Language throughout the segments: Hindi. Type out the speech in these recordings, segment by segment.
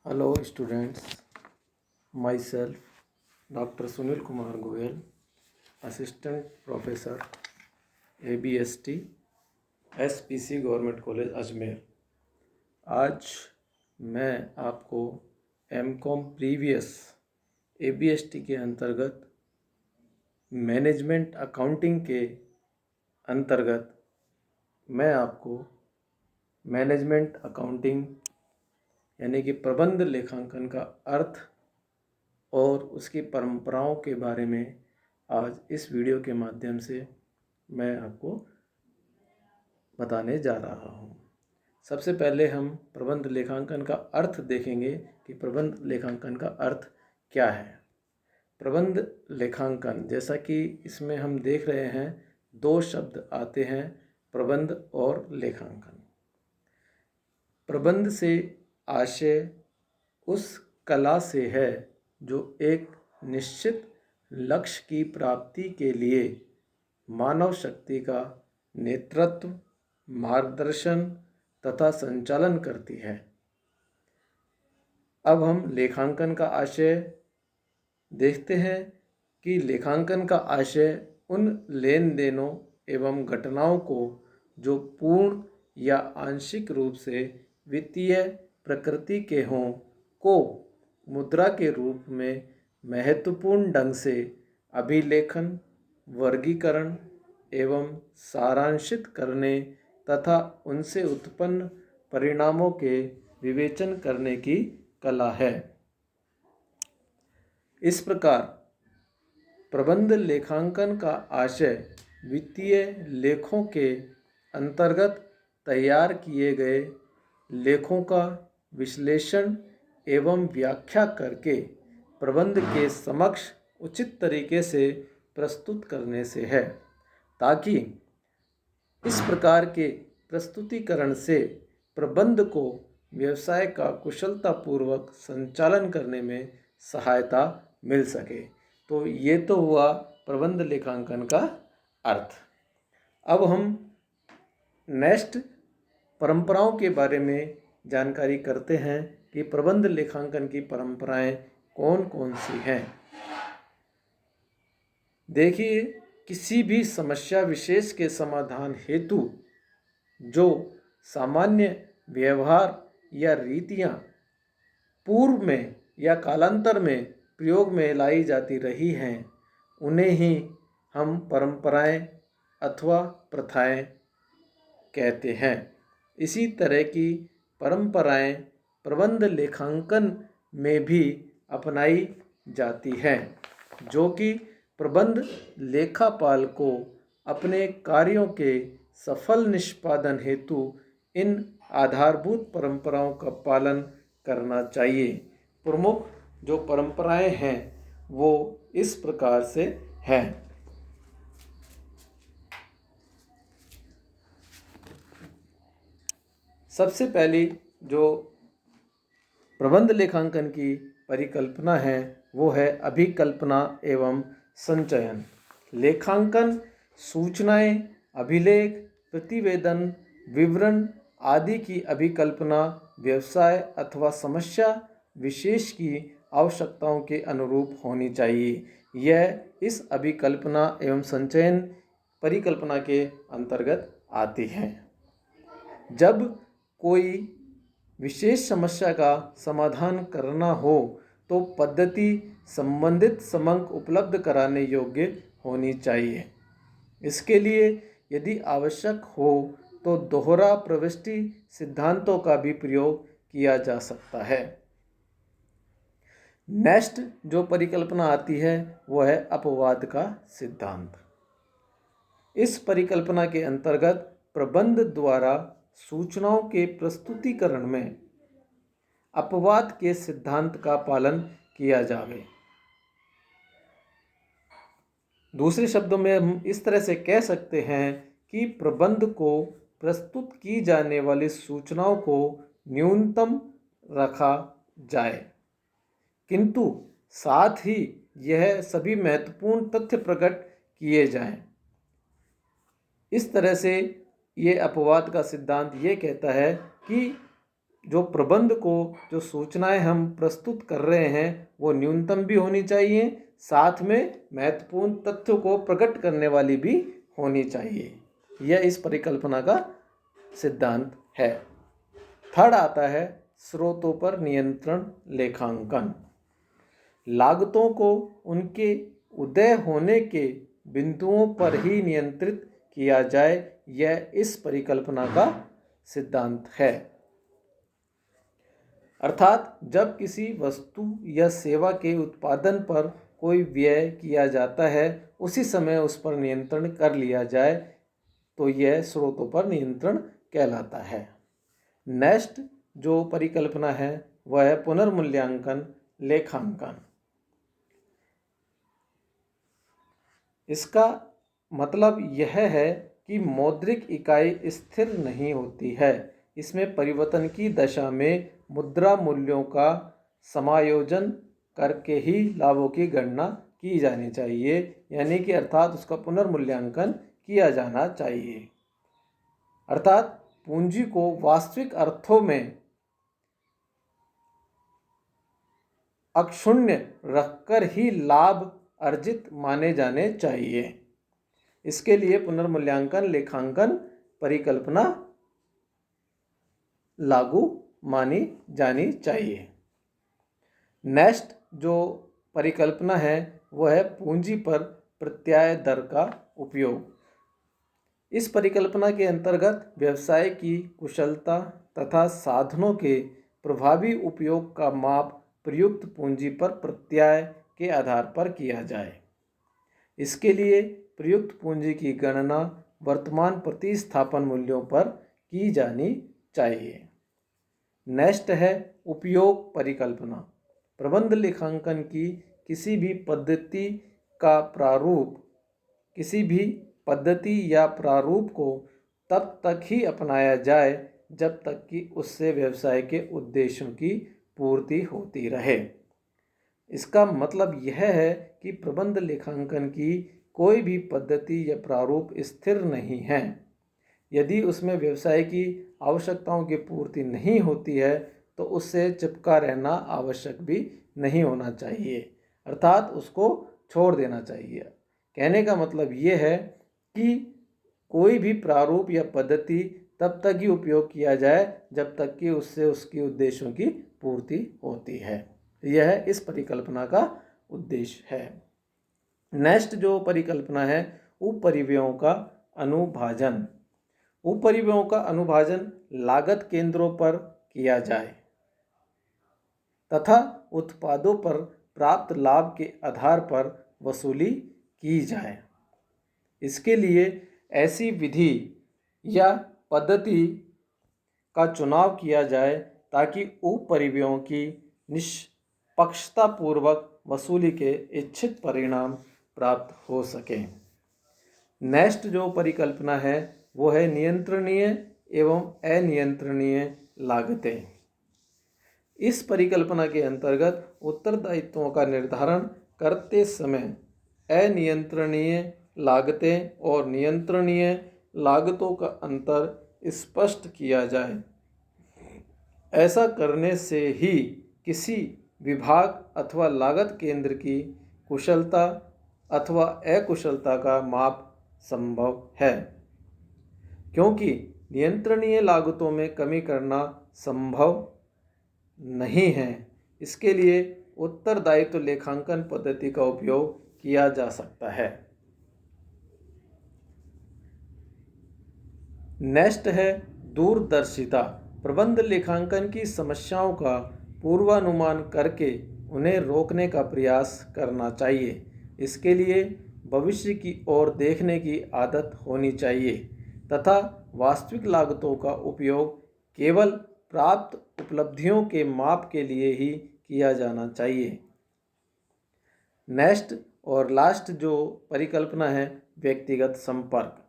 Hello students, myself Dr. Sunil Kumar Goyal, Assistant Professor ABST SPC government college Ajmer. आज मैं आपको एमकॉम प्रीवियस ABST के अंतर्गत मैनेजमेंट अकाउंटिंग के अंतर्गत मैं आपको मैनेजमेंट अकाउंटिंग यानी कि प्रबंध लेखांकन का अर्थ और उसकी परंपराओं के बारे में आज इस वीडियो के माध्यम से मैं आपको बताने जा रहा हूँ। सबसे पहले हम प्रबंध लेखांकन का अर्थ देखेंगे कि प्रबंध लेखांकन का अर्थ क्या है। प्रबंध लेखांकन, जैसा कि इसमें हम देख रहे हैं, दो शब्द आते हैं, प्रबंध और लेखांकन। प्रबंध से आशय उस कला से है जो एक निश्चित लक्ष्य की प्राप्ति के लिए मानव शक्ति का नेतृत्व, मार्गदर्शन तथा संचालन करती है। अब हम लेखांकन का आशय देखते हैं कि लेखांकन का आशय उन लेन देनों एवं घटनाओं को जो पूर्ण या आंशिक रूप से वित्तीय प्रकृति के हों को मुद्रा के रूप में महत्वपूर्ण ढंग से अभिलेखन, वर्गीकरण एवं सारांशित करने तथा उनसे उत्पन्न परिणामों के विवेचन करने की कला है। इस प्रकार प्रबंध लेखांकन का आशय वित्तीय लेखों के अंतर्गत तैयार किए गए लेखों का विश्लेषण एवं व्याख्या करके प्रबंध के समक्ष उचित तरीके से प्रस्तुत करने से है, ताकि इस प्रकार के प्रस्तुतिकरण से प्रबंध को व्यवसाय का कुशलतापूर्वक संचालन करने में सहायता मिल सके। तो ये तो हुआ प्रबंध लेखांकन का अर्थ। अब हम नेक्स्ट परंपराओं के बारे में जानकारी करते हैं कि प्रबंध लेखांकन की परंपराएं कौन कौन सी हैं। देखिए, किसी भी समस्या विशेष के समाधान हेतु जो सामान्य व्यवहार या रीतियां पूर्व में या कालांतर में प्रयोग में लाई जाती रही हैं, उन्हें ही हम परंपराएं अथवा प्रथाएं कहते हैं। इसी तरह की परंपराएं प्रबंध लेखांकन में भी अपनाई जाती हैं, जो कि प्रबंध लेखापाल को अपने कार्यों के सफल निष्पादन हेतु इन आधारभूत परंपराओं का पालन करना चाहिए। प्रमुख जो परंपराएं हैं वो इस प्रकार से हैं। सबसे पहली जो प्रबंध लेखांकन की परिकल्पना है वो है अभिकल्पना एवं संचयन। लेखांकन सूचनाएं, अभिलेख, प्रतिवेदन, विवरण आदि की अभिकल्पना व्यवसाय अथवा समस्या विशेष की आवश्यकताओं के अनुरूप होनी चाहिए। यह इस अभिकल्पना एवं संचयन परिकल्पना के अंतर्गत आती है। जब कोई विशेष समस्या का समाधान करना हो तो पद्धति संबंधित समंक उपलब्ध कराने योग्य होनी चाहिए। इसके लिए यदि आवश्यक हो तो दोहरा प्रविष्टि सिद्धांतों का भी प्रयोग किया जा सकता है। नेक्स्ट जो परिकल्पना आती है वह है अपवाद का सिद्धांत। इस परिकल्पना के अंतर्गत प्रबंध द्वारा सूचनाओं के प्रस्तुतिकरण में अपवाद के सिद्धांत का पालन किया जावे। दूसरे शब्दों में हम इस तरह से कह सकते हैं कि प्रबंध को प्रस्तुत की जाने वाली सूचनाओं को न्यूनतम रखा जाए, किंतु साथ ही यह सभी महत्वपूर्ण तथ्य प्रकट किए जाएं। इस तरह से ये अपवाद का सिद्धांत ये कहता है कि जो प्रबंध को जो सूचनाएं हम प्रस्तुत कर रहे हैं वो न्यूनतम भी होनी चाहिए, साथ में महत्वपूर्ण तथ्यों को प्रकट करने वाली भी होनी चाहिए। यह इस परिकल्पना का सिद्धांत है। थर्ड आता है स्रोतों पर नियंत्रण लेखांकन। लागतों को उनके उदय होने के बिंदुओं पर ही नियंत्रित किया जाए, यह इस परिकल्पना का सिद्धांत है। अर्थात जब किसी वस्तु या सेवा के उत्पादन पर कोई व्यय किया जाता है, उसी समय उस पर नियंत्रण कर लिया जाए तो यह स्रोतों पर नियंत्रण कहलाता है। नेक्स्ट जो परिकल्पना है वह है पुनर्मूल्यांकन लेखांकन। इसका मतलब यह है कि मौद्रिक इकाई स्थिर नहीं होती है। इसमें परिवर्तन की दशा में मुद्रा मूल्यों का समायोजन करके ही लाभों की गणना की जानी चाहिए, यानी कि अर्थात उसका पुनर्मूल्यांकन किया जाना चाहिए। अर्थात पूंजी को वास्तविक अर्थों में अक्षुण्य रखकर ही लाभ अर्जित माने जाने चाहिए। इसके लिए पुनर्मूल्यांकन लेखांकन परिकल्पना लागू मानी जानी चाहिए। नेक्स्ट जो परिकल्पना है वह है पूंजी पर प्रत्याय दर का उपयोग। इस परिकल्पना के अंतर्गत व्यवसाय की कुशलता तथा साधनों के प्रभावी उपयोग का माप प्रयुक्त पूंजी पर प्रत्याय के आधार पर किया जाए। इसके लिए प्रयुक्त पूंजी की गणना वर्तमान प्रतिस्थापन मूल्यों पर की जानी चाहिए। नेक्स्ट है उपयोग परिकल्पना। प्रबंध लेखांकन की किसी भी पद्धति या प्रारूप को तब तक ही अपनाया जाए जब तक कि उससे व्यवसाय के उद्देश्यों की पूर्ति होती रहे। इसका मतलब यह है कि प्रबंध लेखांकन की कोई भी पद्धति या प्रारूप स्थिर नहीं है। यदि उसमें व्यवसाय की आवश्यकताओं की पूर्ति नहीं होती है तो उससे चिपका रहना आवश्यक भी नहीं होना चाहिए, अर्थात उसको छोड़ देना चाहिए। कहने का मतलब ये है कि कोई भी प्रारूप या पद्धति तब तक ही उपयोग किया जाए जब तक कि उससे उसके उद्देश्यों की पूर्ति होती है। यह इस परिकल्पना का उद्देश्य है। नेक्स्ट जो परिकल्पना है उपरिव्ययों का अनुभाजन। उपरिव्ययों का अनुभाजन लागत केंद्रों पर किया जाए तथा उत्पादों पर प्राप्त लाभ के आधार पर वसूली की जाए। इसके लिए ऐसी विधि या पद्धति का चुनाव किया जाए ताकि उपरिव्ययों की निष्पक्षतापूर्वक वसूली के इच्छित परिणाम प्राप्त हो सके। नेक्स्ट जो परिकल्पना है वो है नियंत्रणीय एवं अनियंत्रणीय लागतें। इस परिकल्पना के अंतर्गत उत्तरदायित्वों का निर्धारण करते समय अनियंत्रणीय लागतें और नियंत्रणीय लागतों का अंतर स्पष्ट किया जाए। ऐसा करने से ही किसी विभाग अथवा लागत केंद्र की कुशलता अथवा अकुशलता का माप संभव है, क्योंकि नियंत्रणीय लागतों में कमी करना संभव नहीं है। इसके लिए उत्तरदायित्व लेखांकन पद्धति का उपयोग किया जा सकता है। नेक्स्ट है दूरदर्शिता। प्रबंध लेखांकन की समस्याओं का पूर्वानुमान करके उन्हें रोकने का प्रयास करना चाहिए। इसके लिए भविष्य की ओर देखने की आदत होनी चाहिए तथा वास्तविक लागतों का उपयोग केवल प्राप्त उपलब्धियों के माप के लिए ही किया जाना चाहिए। नेक्स्ट और लास्ट जो परिकल्पना है व्यक्तिगत संपर्क।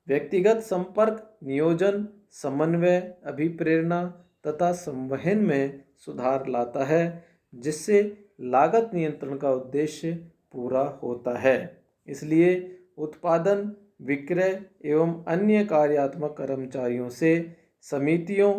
व्यक्तिगत संपर्क नियोजन, समन्वय, अभिप्रेरणा तथा संवहन में सुधार लाता है, जिससे लागत नियंत्रण का उद्देश्य पूरा होता है। इसलिए उत्पादन, विक्रय एवं अन्य कार्यात्मक कर्मचारियों से समितियों,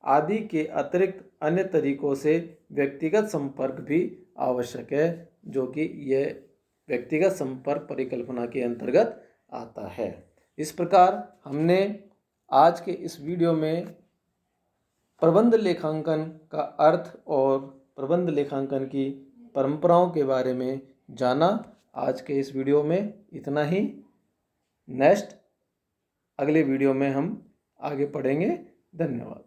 आदि के अतिरिक्त अन्य तरीकों से व्यक्तिगत संपर्क भी आवश्यक है, जो कि यह व्यक्तिगत संपर्क परिकल्पना के अंतर्गत आता है। इस प्रकार हमने आज के इस वीडियो में प्रबंध लेखांकन का अर्थ और प्रबंध लेखांकन की परंपराओं के बारे में जाना। आज के इस वीडियो में इतना ही। नेक्स्ट अगले वीडियो में हम आगे पढ़ेंगे। धन्यवाद।